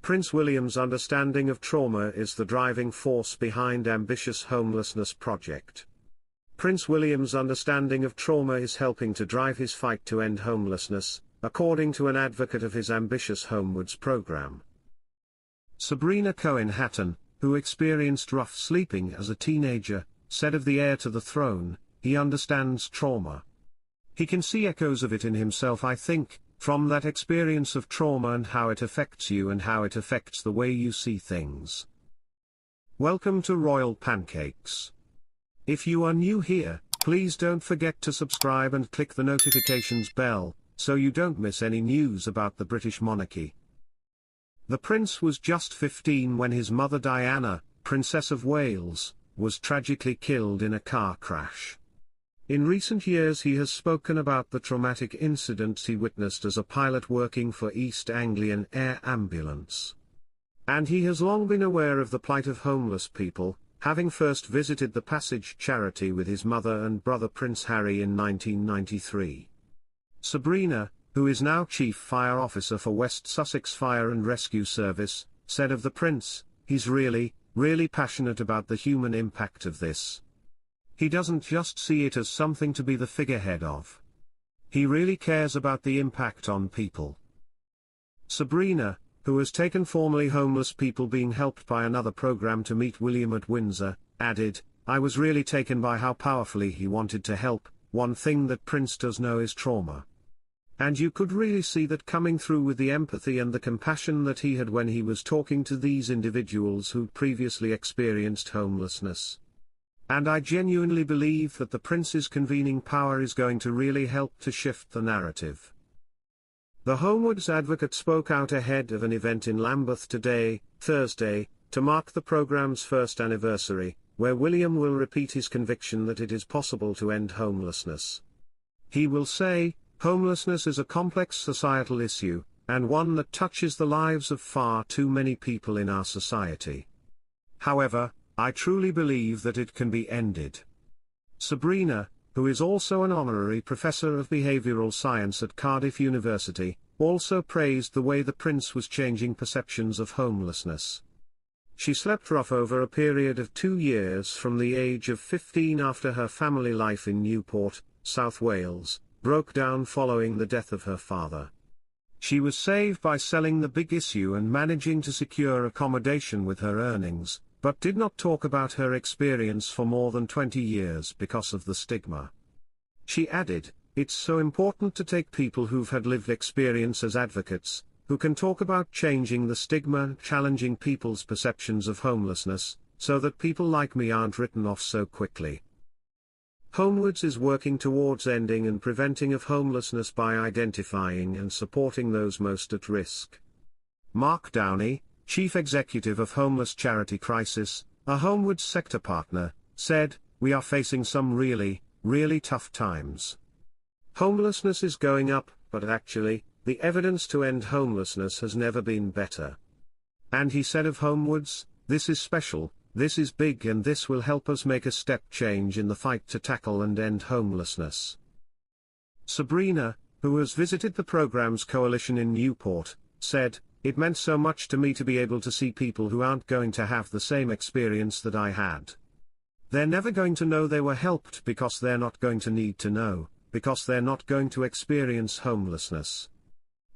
Prince William's understanding of trauma is the driving force behind ambitious homelessness project. Prince William's understanding of trauma is helping to drive his fight to end homelessness, according to an advocate of his ambitious Homewards program. Sabrina Cohen-Hatton, who experienced rough sleeping as a teenager, said of the heir to the throne, "He understands trauma. He can see echoes of it in himself, I think, from that experience of trauma and how it affects you and how it affects the way you see things." Welcome to Royal Pancakes. If you are new here, please don't forget to subscribe and click the notifications bell, so you don't miss any news about the British monarchy. The prince was just 15 when his mother Diana, Princess of Wales, was tragically killed in a car crash. In recent years he has spoken about the traumatic incidents he witnessed as a pilot working for East Anglian Air Ambulance. And he has long been aware of the plight of homeless people, having first visited the Passage charity with his mother and brother Prince Harry in 1993. Sabrina, who is now Chief Fire Officer for West Sussex Fire and Rescue Service, said of the prince, "He's really, really passionate about the human impact of this. He doesn't just see it as something to be the figurehead of. He really cares about the impact on people." Sabrina, who has taken formerly homeless people being helped by another program to meet William at Windsor, added, "I was really taken by how powerfully he wanted to help. One thing that Prince does know is trauma. And you could really see that coming through with the empathy and the compassion that he had when he was talking to these individuals who'd previously experienced homelessness. And I genuinely believe that the Prince's convening power is going to really help to shift the narrative." The Homewards advocate spoke out ahead of an event in Lambeth today, Thursday, to mark the programme's first anniversary, where William will repeat his conviction that it is possible to end homelessness. He will say, "Homelessness is a complex societal issue, and one that touches the lives of far too many people in our society. However, I truly believe that it can be ended." Sabrina, who is also an honorary professor of behavioral science at Cardiff University, also praised the way the prince was changing perceptions of homelessness. She slept rough over a period of 2 years from the age of 15 after her family life in Newport, South Wales, broke down following the death of her father. She was saved by selling the big issue and managing to secure accommodation with her earnings, but did not talk about her experience for more than 20 years because of the stigma. She added, "It's so important to take people who've had lived experience as advocates, who can talk about changing the stigma and challenging people's perceptions of homelessness, so that people like me aren't written off so quickly." Homewards is working towards ending and preventing of homelessness by identifying and supporting those most at risk. Mark Downey, Chief Executive of Homeless Charity Crisis, a Homewards sector partner, said, "We are facing some really, really tough times. Homelessness is going up, but actually, the evidence to end homelessness has never been better." And he said of Homewards, "This is special, this is big, and this will help us make a step change in the fight to tackle and end homelessness." Sabrina, who has visited the program's coalition in Newport, said, "It meant so much to me to be able to see people who aren't going to have the same experience that I had. They're never going to know they were helped because they're not going to need to know, because they're not going to experience homelessness."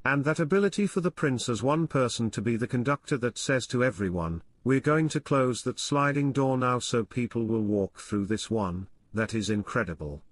And that ability for the prince as one person to be the conductor that says to everyone, "We're going to close that sliding door now so people will walk through this one," that is incredible.